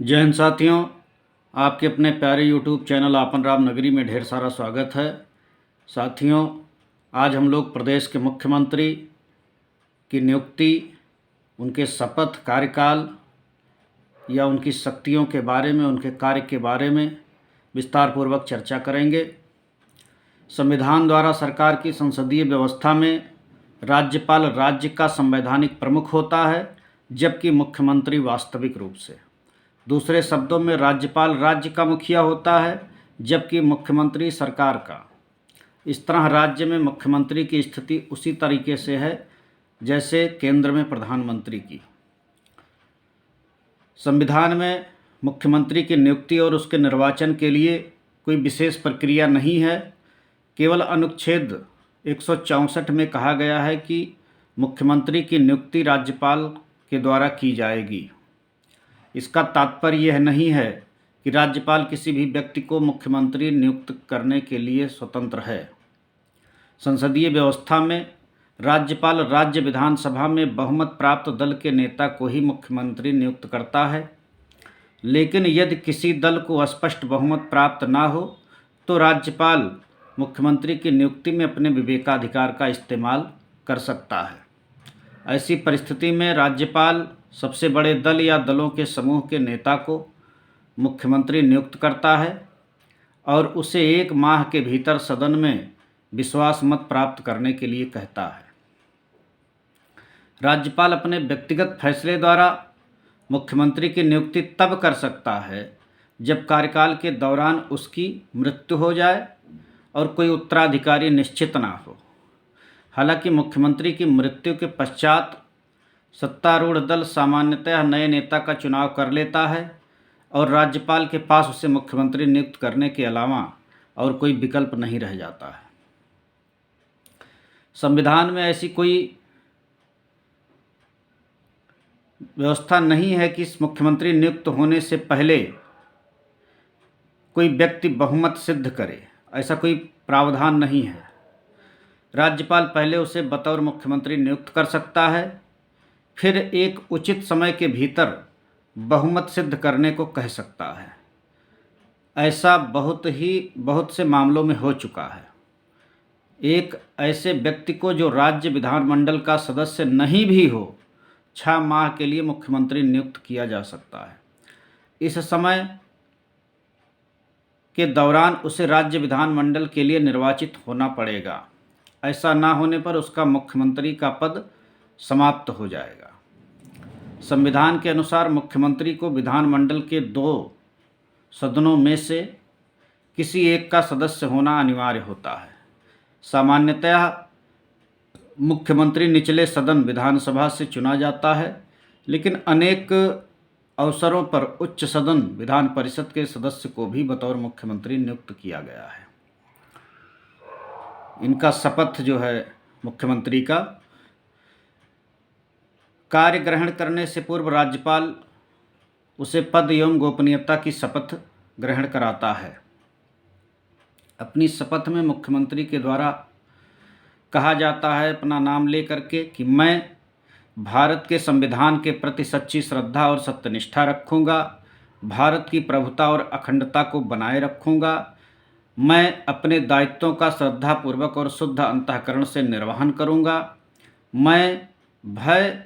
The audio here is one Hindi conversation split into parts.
जय हिंद साथियों, आपके अपने प्यारे यूट्यूब चैनल आपन राम नगरी में ढेर सारा स्वागत है। साथियों, आज हम लोग प्रदेश के मुख्यमंत्री की नियुक्ति, उनके शपथ कार्यकाल या उनकी शक्तियों के बारे में, उनके कार्य के बारे में विस्तार पूर्वक चर्चा करेंगे। संविधान द्वारा सरकार की संसदीय व्यवस्था में राज्यपाल राज्य का संवैधानिक प्रमुख होता है, जबकि मुख्यमंत्री वास्तविक रूप से, दूसरे शब्दों में, राज्यपाल राज्य का मुखिया होता है जबकि मुख्यमंत्री सरकार का। इस तरह राज्य में मुख्यमंत्री की स्थिति उसी तरीके से है जैसे केंद्र में प्रधानमंत्री की। संविधान में मुख्यमंत्री की नियुक्ति और उसके निर्वाचन के लिए कोई विशेष प्रक्रिया नहीं है। केवल अनुच्छेद 164 में कहा गया है कि मुख्यमंत्री की नियुक्ति राज्यपाल के द्वारा की जाएगी। इसका तात्पर्य यह नहीं है कि राज्यपाल किसी भी व्यक्ति को मुख्यमंत्री नियुक्त करने के लिए स्वतंत्र है। संसदीय व्यवस्था में राज्यपाल राज्य विधानसभा में बहुमत प्राप्त दल के नेता को ही मुख्यमंत्री नियुक्त करता है, लेकिन यदि किसी दल को स्पष्ट बहुमत प्राप्त ना हो तो राज्यपाल मुख्यमंत्री की नियुक्ति में अपने विवेकाधिकार का इस्तेमाल कर सकता है। ऐसी परिस्थिति में राज्यपाल सबसे बड़े दल या दलों के समूह के नेता को मुख्यमंत्री नियुक्त करता है और उसे 1 माह के भीतर सदन में विश्वास मत प्राप्त करने के लिए कहता है। राज्यपाल अपने व्यक्तिगत फैसले द्वारा मुख्यमंत्री की नियुक्ति तब कर सकता है जब कार्यकाल के दौरान उसकी मृत्यु हो जाए और कोई उत्तराधिकारी निश्चित ना हो। हालांकि मुख्यमंत्री की मृत्यु के पश्चात सत्तारूढ़ दल सामान्यतः नए नेता का चुनाव कर लेता है और राज्यपाल के पास उसे मुख्यमंत्री नियुक्त करने के अलावा और कोई विकल्प नहीं रह जाता है। संविधान में ऐसी कोई व्यवस्था नहीं है कि मुख्यमंत्री नियुक्त होने से पहले कोई व्यक्ति बहुमत सिद्ध करे, ऐसा कोई प्रावधान नहीं है। राज्यपाल पहले उसे बतौर मुख्यमंत्री नियुक्त कर सकता है, फिर एक उचित समय के भीतर बहुमत सिद्ध करने को कह सकता है। ऐसा बहुत से मामलों में हो चुका है। एक ऐसे व्यक्ति को जो राज्य विधानमंडल का सदस्य नहीं भी हो, 6 माह के लिए मुख्यमंत्री नियुक्त किया जा सकता है। इस समय के दौरान उसे राज्य विधानमंडल के लिए निर्वाचित होना पड़ेगा। ऐसा ना होने पर उसका मुख्यमंत्री का पद समाप्त हो जाएगा। संविधान के अनुसार मुख्यमंत्री को विधानमंडल के 2 सदनों में से किसी एक का सदस्य होना अनिवार्य होता है। सामान्यतः मुख्यमंत्री निचले सदन विधानसभा से चुना जाता है, लेकिन अनेक अवसरों पर उच्च सदन विधान परिषद के सदस्य को भी बतौर मुख्यमंत्री नियुक्त किया गया है। इनका शपथ जो है मुख्यमंत्री का, कार्य ग्रहण करने से पूर्व राज्यपाल उसे पद एवं गोपनीयता की शपथ ग्रहण कराता है। अपनी शपथ में मुख्यमंत्री के द्वारा कहा जाता है अपना नाम ले करके कि मैं भारत के संविधान के प्रति सच्ची श्रद्धा और सत्यनिष्ठा रखूँगा, भारत की प्रभुता और अखंडता को बनाए रखूँगा, मैं अपने दायित्वों का श्रद्धापूर्वक और शुद्ध अंतःकरण से निर्वहन करूँगा, मैं भय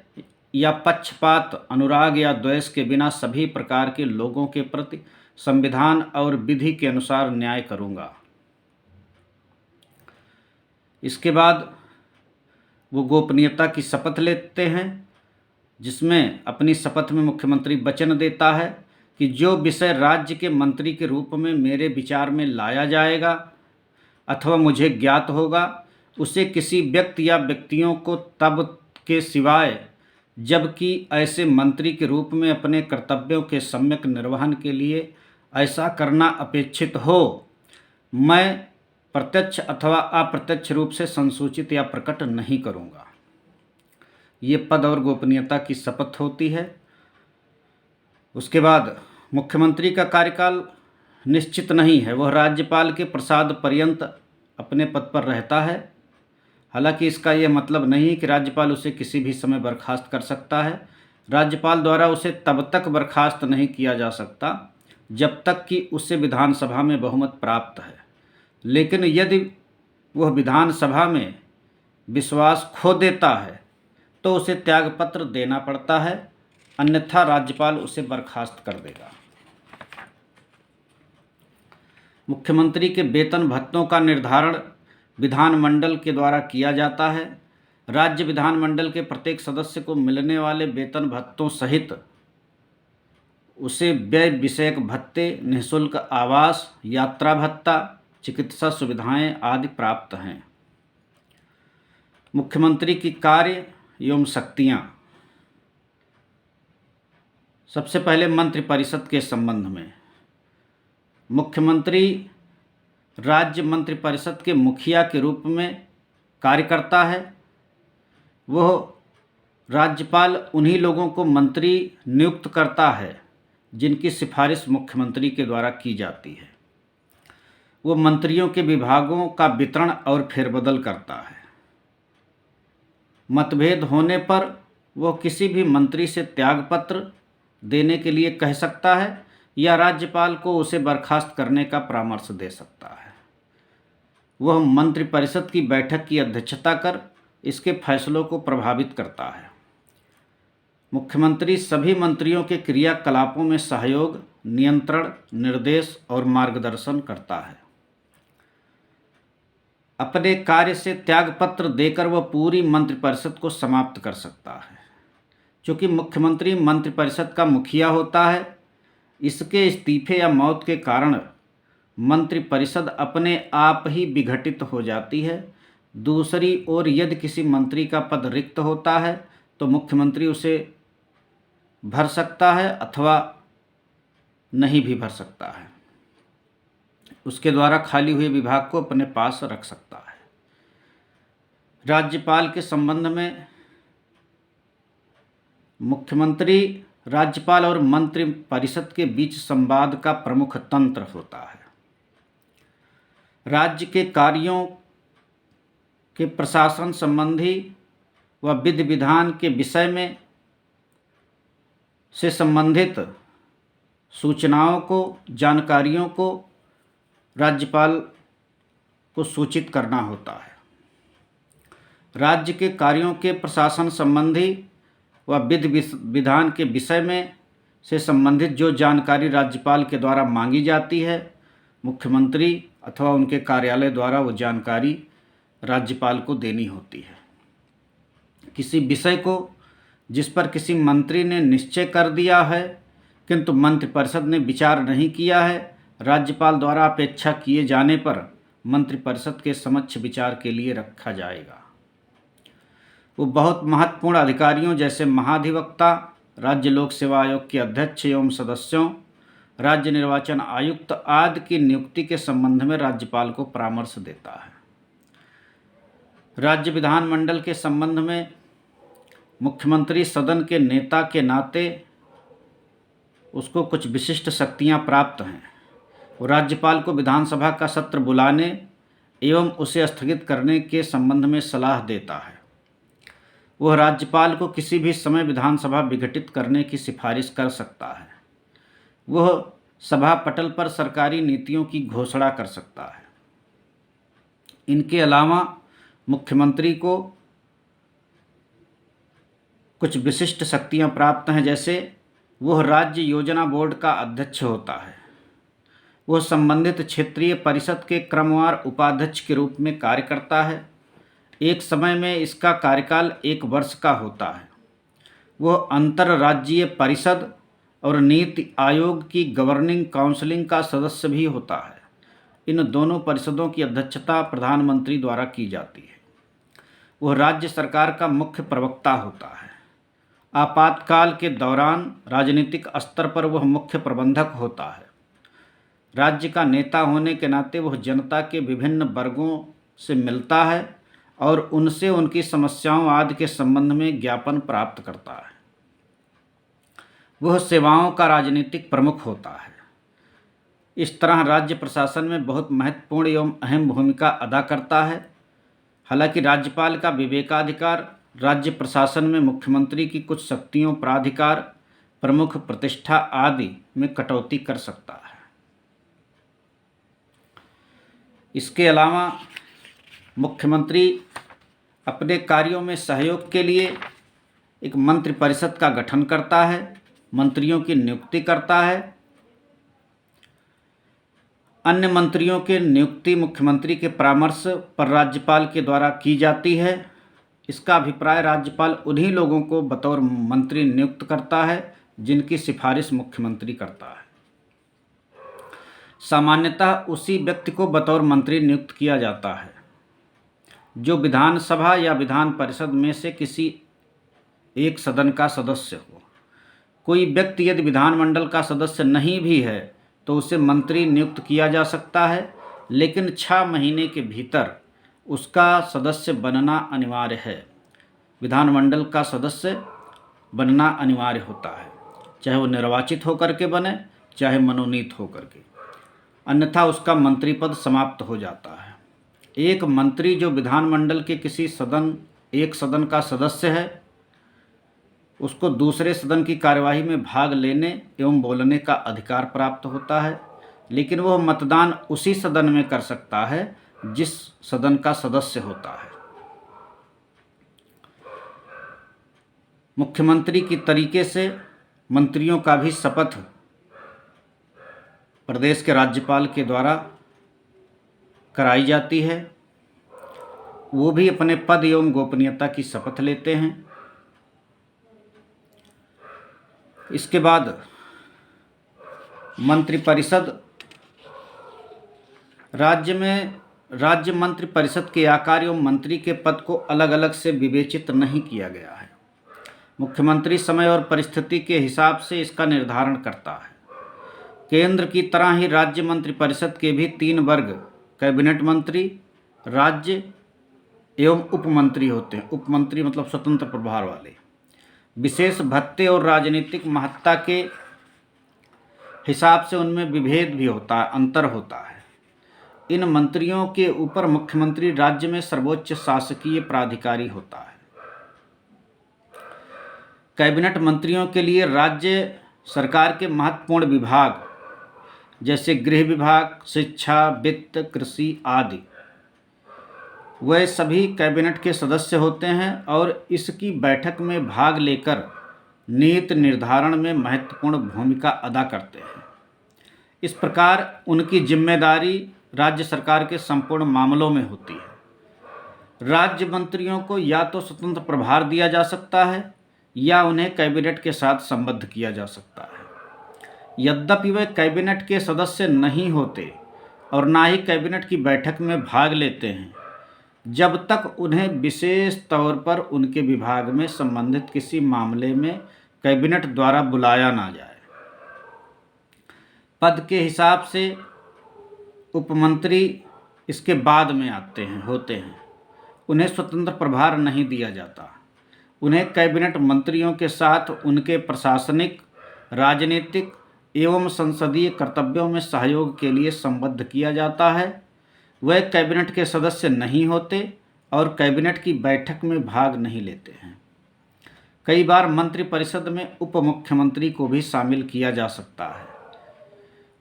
या पक्षपात, अनुराग या द्वेष के बिना सभी प्रकार के लोगों के प्रति संविधान और विधि के अनुसार न्याय करूँगा। इसके बाद वो गोपनीयता की शपथ लेते हैं, जिसमें अपनी शपथ में मुख्यमंत्री वचन देता है कि जो विषय राज्य के मंत्री के रूप में मेरे विचार में लाया जाएगा अथवा मुझे ज्ञात होगा, उसे किसी व्यक्ति या व्यक्तियों को तब के सिवाय जबकि ऐसे मंत्री के रूप में अपने कर्तव्यों के सम्यक निर्वहन के लिए ऐसा करना अपेक्षित हो, मैं प्रत्यक्ष अथवा अप्रत्यक्ष रूप से संसूचित या प्रकट नहीं करूँगा। ये पद और गोपनीयता की शपथ होती है। उसके बाद मुख्यमंत्री का कार्यकाल निश्चित नहीं है, वह राज्यपाल के प्रसाद पर्यंत अपने पद पर रहता है। हालांकि इसका यह मतलब नहीं है कि राज्यपाल उसे किसी भी समय बर्खास्त कर सकता है। राज्यपाल द्वारा उसे तब तक बर्खास्त नहीं किया जा सकता जब तक कि उससे विधानसभा में बहुमत प्राप्त है, लेकिन यदि वह विधानसभा में विश्वास खो देता है तो उसे त्यागपत्र देना पड़ता है, अन्यथा राज्यपाल उसे बर्खास्त कर देगा। मुख्यमंत्री के वेतन भत्तों का निर्धारण विधानमंडल के द्वारा किया जाता है। राज्य विधानमंडल के प्रत्येक सदस्य को मिलने वाले वेतन भत्तों सहित उसे व्यय विषयक भत्ते, निःशुल्क आवास, यात्रा भत्ता, चिकित्सा सुविधाएं आदि प्राप्त हैं। मुख्यमंत्री की कार्य एवं शक्तियां। सबसे पहले मंत्रिपरिषद के संबंध में, मुख्यमंत्री राज्य मंत्रिपरिषद के मुखिया के रूप में कार्य करता है। वह राज्यपाल उन्हीं लोगों को मंत्री नियुक्त करता है जिनकी सिफारिश मुख्यमंत्री के द्वारा की जाती है। वो मंत्रियों के विभागों का वितरण और फेरबदल करता है। मतभेद होने पर वह किसी भी मंत्री से त्यागपत्र देने के लिए कह सकता है या राज्यपाल को उसे बर्खास्त करने का परामर्श दे सकता है। वह मंत्रिपरिषद की बैठक की अध्यक्षता कर इसके फैसलों को प्रभावित करता है। मुख्यमंत्री सभी मंत्रियों के क्रियाकलापों में सहयोग, नियंत्रण, निर्देश और मार्गदर्शन करता है। अपने कार्य से त्यागपत्र देकर वह पूरी मंत्रिपरिषद को समाप्त कर सकता है। चूँकि मुख्यमंत्री मंत्रिपरिषद का मुखिया होता है, इसके इस्तीफे या मौत के कारण मंत्रिपरिषद अपने आप ही विघटित हो जाती है। दूसरी ओर यदि किसी मंत्री का पद रिक्त होता है तो मुख्यमंत्री उसे भर सकता है अथवा नहीं भी भर सकता है। उसके द्वारा खाली हुए विभाग को अपने पास रख सकता है। राज्यपाल के संबंध में, मुख्यमंत्री राज्यपाल और मंत्रिपरिषद के बीच संवाद का प्रमुख तंत्र होता है। राज्य के कार्यों के प्रशासन संबंधी व विधि विधान के विषय में से संबंधित सूचनाओं को, जानकारियों को राज्यपाल को सूचित करना होता है। राज्य के कार्यों के प्रशासन संबंधी व विधि विधान के विषय में से संबंधित जो जानकारी राज्यपाल के द्वारा मांगी जाती है, मुख्यमंत्री अथवा उनके कार्यालय द्वारा वो जानकारी राज्यपाल को देनी होती है। किसी विषय को जिस पर किसी मंत्री ने निश्चय कर दिया है किंतु मंत्रिपरिषद ने विचार नहीं किया है, राज्यपाल द्वारा अपेक्षा किए जाने पर मंत्रिपरिषद के समक्ष विचार के लिए रखा जाएगा। वो बहुत महत्वपूर्ण अधिकारियों जैसे महाधिवक्ता, राज्य लोक सेवा आयोग के अध्यक्ष एवं सदस्यों, राज्य निर्वाचन आयुक्त आदि की नियुक्ति के संबंध में राज्यपाल को परामर्श देता है। राज्य विधानमंडल के संबंध में मुख्यमंत्री सदन के नेता के नाते उसको कुछ विशिष्ट शक्तियां प्राप्त हैं। वो राज्यपाल को विधानसभा का सत्र बुलाने एवं उसे स्थगित करने के संबंध में सलाह देता है। वह राज्यपाल को किसी भी समय विधानसभा विघटित करने की सिफारिश कर सकता है। वह सभा पटल पर सरकारी नीतियों की घोषणा कर सकता है। इनके अलावा मुख्यमंत्री को कुछ विशिष्ट शक्तियां प्राप्त हैं, जैसे वह राज्य योजना बोर्ड का अध्यक्ष होता है। वह संबंधित क्षेत्रीय परिषद के क्रमवार उपाध्यक्ष के रूप में कार्य करता है। एक समय में इसका कार्यकाल 1 वर्ष का होता है। वह अंतर्राज्यीय परिषद और नीति आयोग की गवर्निंग काउंसिलिंग का सदस्य भी होता है। इन दोनों परिषदों की अध्यक्षता प्रधानमंत्री द्वारा की जाती है। वह राज्य सरकार का मुख्य प्रवक्ता होता है। आपातकाल के दौरान राजनीतिक स्तर पर वह मुख्य प्रबंधक होता है। राज्य का नेता होने के नाते वह जनता के विभिन्न वर्गों से मिलता है और उनसे उनकी समस्याओं आदि के संबंध में ज्ञापन प्राप्त करता है। वह सेवाओं का राजनीतिक प्रमुख होता है। इस तरह राज्य प्रशासन में बहुत महत्वपूर्ण एवं अहम भूमिका अदा करता है। हालांकि राज्यपाल का विवेकाधिकार राज्य प्रशासन में मुख्यमंत्री की कुछ शक्तियों, प्राधिकार, प्रमुख प्रतिष्ठा आदि में कटौती कर सकता है। इसके अलावा मुख्यमंत्री अपने कार्यों में सहयोग के लिए एक मंत्रिपरिषद का गठन करता है, मंत्रियों की नियुक्ति करता है। अन्य मंत्रियों की नियुक्ति मुख्यमंत्री के परामर्श पर राज्यपाल के द्वारा की जाती है। इसका अभिप्राय राज्यपाल उन्हीं लोगों को बतौर मंत्री नियुक्त करता है जिनकी सिफारिश मुख्यमंत्री करता है। सामान्यतः उसी व्यक्ति को बतौर मंत्री नियुक्त किया जाता है जो विधानसभा या विधान परिषद में से किसी एक सदन का सदस्य हो। कोई व्यक्ति यदि विधानमंडल का सदस्य नहीं भी है तो उसे मंत्री नियुक्त किया जा सकता है, लेकिन 6 महीने के भीतर उसका सदस्य बनना अनिवार्य है। विधानमंडल का सदस्य बनना अनिवार्य होता है, चाहे वो निर्वाचित होकर के बने, चाहे मनोनीत होकर के, अन्यथा उसका मंत्री पद समाप्त हो जाता है। एक मंत्री जो विधानमंडल के किसी एक सदन का सदस्य है, उसको दूसरे सदन की कार्यवाही में भाग लेने एवं बोलने का अधिकार प्राप्त होता है, लेकिन वह मतदान उसी सदन में कर सकता है जिस सदन का सदस्य होता है। मुख्यमंत्री की तरीके से मंत्रियों का भी शपथ प्रदेश के राज्यपाल के द्वारा कराई जाती है। वो भी अपने पद एवं गोपनीयता की शपथ लेते हैं। इसके बाद मंत्रिपरिषद, राज्य मंत्रिपरिषद के आकार एवं मंत्री के पद को अलग अलग से विवेचित नहीं किया गया है। मुख्यमंत्री समय और परिस्थिति के हिसाब से इसका निर्धारण करता है। केंद्र की तरह ही राज्य मंत्रिपरिषद के भी 3 वर्ग कैबिनेट मंत्री, राज्य एवं उपमंत्री होते हैं। उपमंत्री मतलब स्वतंत्र प्रभार वाले। विशेष भत्ते और राजनीतिक महत्ता के हिसाब से उनमें विभेद भी होता है, अंतर होता है। इन मंत्रियों के ऊपर मुख्यमंत्री राज्य में सर्वोच्च शासकीय प्राधिकारी होता है। कैबिनेट मंत्रियों के लिए राज्य सरकार के महत्वपूर्ण विभाग जैसे गृह विभाग, शिक्षा, वित्त, कृषि आदि वह सभी कैबिनेट के सदस्य होते हैं और इसकी बैठक में भाग लेकर नीति निर्धारण में महत्वपूर्ण भूमिका अदा करते हैं। इस प्रकार उनकी जिम्मेदारी राज्य सरकार के संपूर्ण मामलों में होती है। राज्य मंत्रियों को या तो स्वतंत्र प्रभार दिया जा सकता है या उन्हें कैबिनेट के साथ संबद्ध किया जा सकता है। यद्यपि वे कैबिनेट के सदस्य नहीं होते और ना ही कैबिनेट की बैठक में भाग लेते हैं जब तक उन्हें विशेष तौर पर उनके विभाग में संबंधित किसी मामले में कैबिनेट द्वारा बुलाया ना जाए। पद के हिसाब से उपमंत्री इसके बाद में होते हैं। उन्हें स्वतंत्र प्रभार नहीं दिया जाता। उन्हें कैबिनेट मंत्रियों के साथ उनके प्रशासनिक, राजनीतिक एवं संसदीय कर्तव्यों में सहयोग के लिए संबद्ध किया जाता है। वह कैबिनेट के सदस्य नहीं होते और कैबिनेट की बैठक में भाग नहीं लेते हैं। कई बार मंत्रिपरिषद में उप मुख्यमंत्री को भी शामिल किया जा सकता है।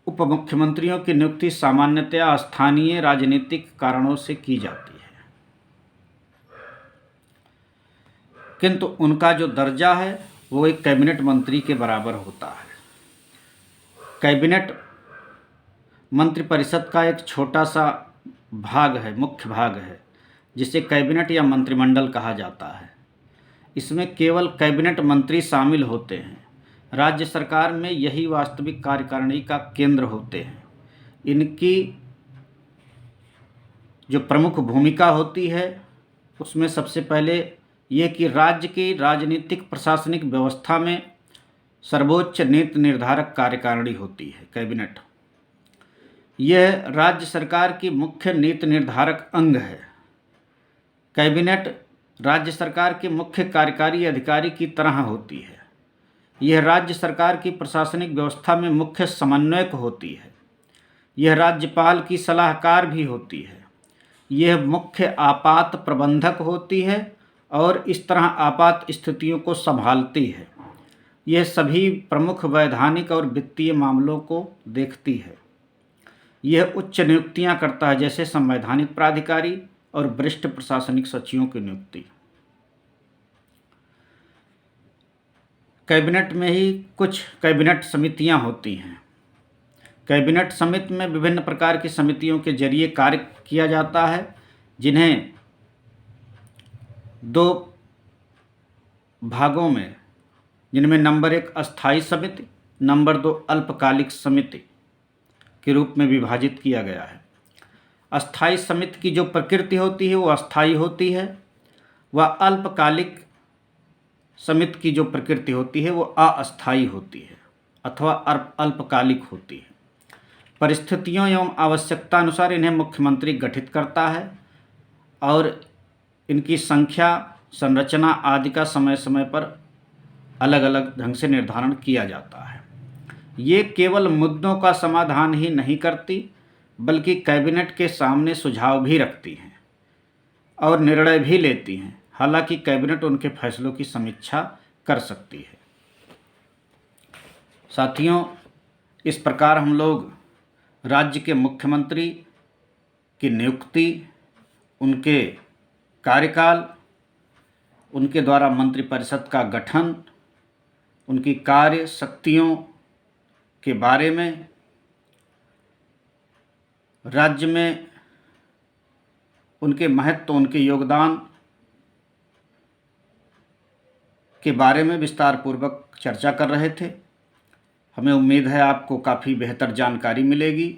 उप मुख्यमंत्रियों की नियुक्ति सामान्यतया स्थानीय राजनीतिक कारणों से की जाती है, किंतु उनका जो दर्जा है वो एक कैबिनेट मंत्री के बराबर होता है। कैबिनेट मंत्रिपरिषद का एक छोटा सा भाग है, मुख्य भाग है, जिसे कैबिनेट या मंत्रिमंडल कहा जाता है। इसमें केवल कैबिनेट मंत्री शामिल होते हैं। राज्य सरकार में यही वास्तविक कार्यकारिणी का केंद्र होते हैं। इनकी जो प्रमुख भूमिका होती है उसमें सबसे पहले ये कि राज्य की राजनीतिक प्रशासनिक व्यवस्था में सर्वोच्च नीति निर्धारक कार्यकारिणी होती है कैबिनेट। यह राज्य सरकार की मुख्य नीति निर्धारक अंग है। कैबिनेट राज्य सरकार के मुख्य कार्यकारी अधिकारी की तरह होती है। यह राज्य सरकार की प्रशासनिक व्यवस्था में मुख्य समन्वयक होती है। यह राज्यपाल की सलाहकार भी होती है। यह मुख्य आपात प्रबंधक होती है और इस तरह आपात स्थितियों को संभालती है। यह सभी प्रमुख वैधानिक और वित्तीय मामलों को देखती है। यह उच्च नियुक्तियां करता है, जैसे संवैधानिक प्राधिकारी और वरिष्ठ प्रशासनिक सचिवों की नियुक्ति। कैबिनेट में ही कुछ कैबिनेट समितियां होती हैं। कैबिनेट समिति में विभिन्न प्रकार की समितियों के जरिए कार्य किया जाता है, जिन्हें दो भागों में, जिनमें नंबर 1 अस्थायी समिति, नंबर 2 अल्पकालिक समिति के रूप में विभाजित किया गया है। अस्थायी समिति की जो प्रकृति होती है वो अस्थायी होती है, वह अल्पकालिक समिति की जो प्रकृति होती है वो अस्थायी होती है अथवा अल्पकालिक होती है। परिस्थितियों एवं आवश्यकता अनुसार इन्हें मुख्यमंत्री गठित करता है और इनकी संख्या, संरचना आदि का समय समय पर अलग अलग ढंग से निर्धारण किया जाता है। ये केवल मुद्दों का समाधान ही नहीं करती, बल्कि कैबिनेट के सामने सुझाव भी रखती हैं और निर्णय भी लेती हैं। हालांकि कैबिनेट उनके फैसलों की समीक्षा कर सकती है। साथियों, इस प्रकार हम लोग राज्य के मुख्यमंत्री की नियुक्ति, उनके कार्यकाल, उनके द्वारा मंत्रिपरिषद का गठन, उनकी कार्य शक्तियों के बारे में, राज्य में उनके महत्व, उनके योगदान के बारे में विस्तार पूर्वक चर्चा कर रहे थे। हमें उम्मीद है आपको काफ़ी बेहतर जानकारी मिलेगी।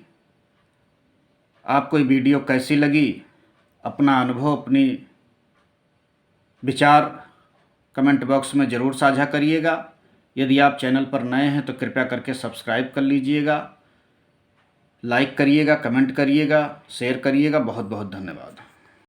आपको ये वीडियो कैसी लगी, अपना अनुभव, अपनी विचार कमेंट बॉक्स में ज़रूर साझा करिएगा। यदि आप चैनल पर नए हैं तो कृपया करके सब्सक्राइब कर लीजिएगा, लाइक करिएगा, कमेंट करिएगा, शेयर करिएगा। बहुत बहुत धन्यवाद।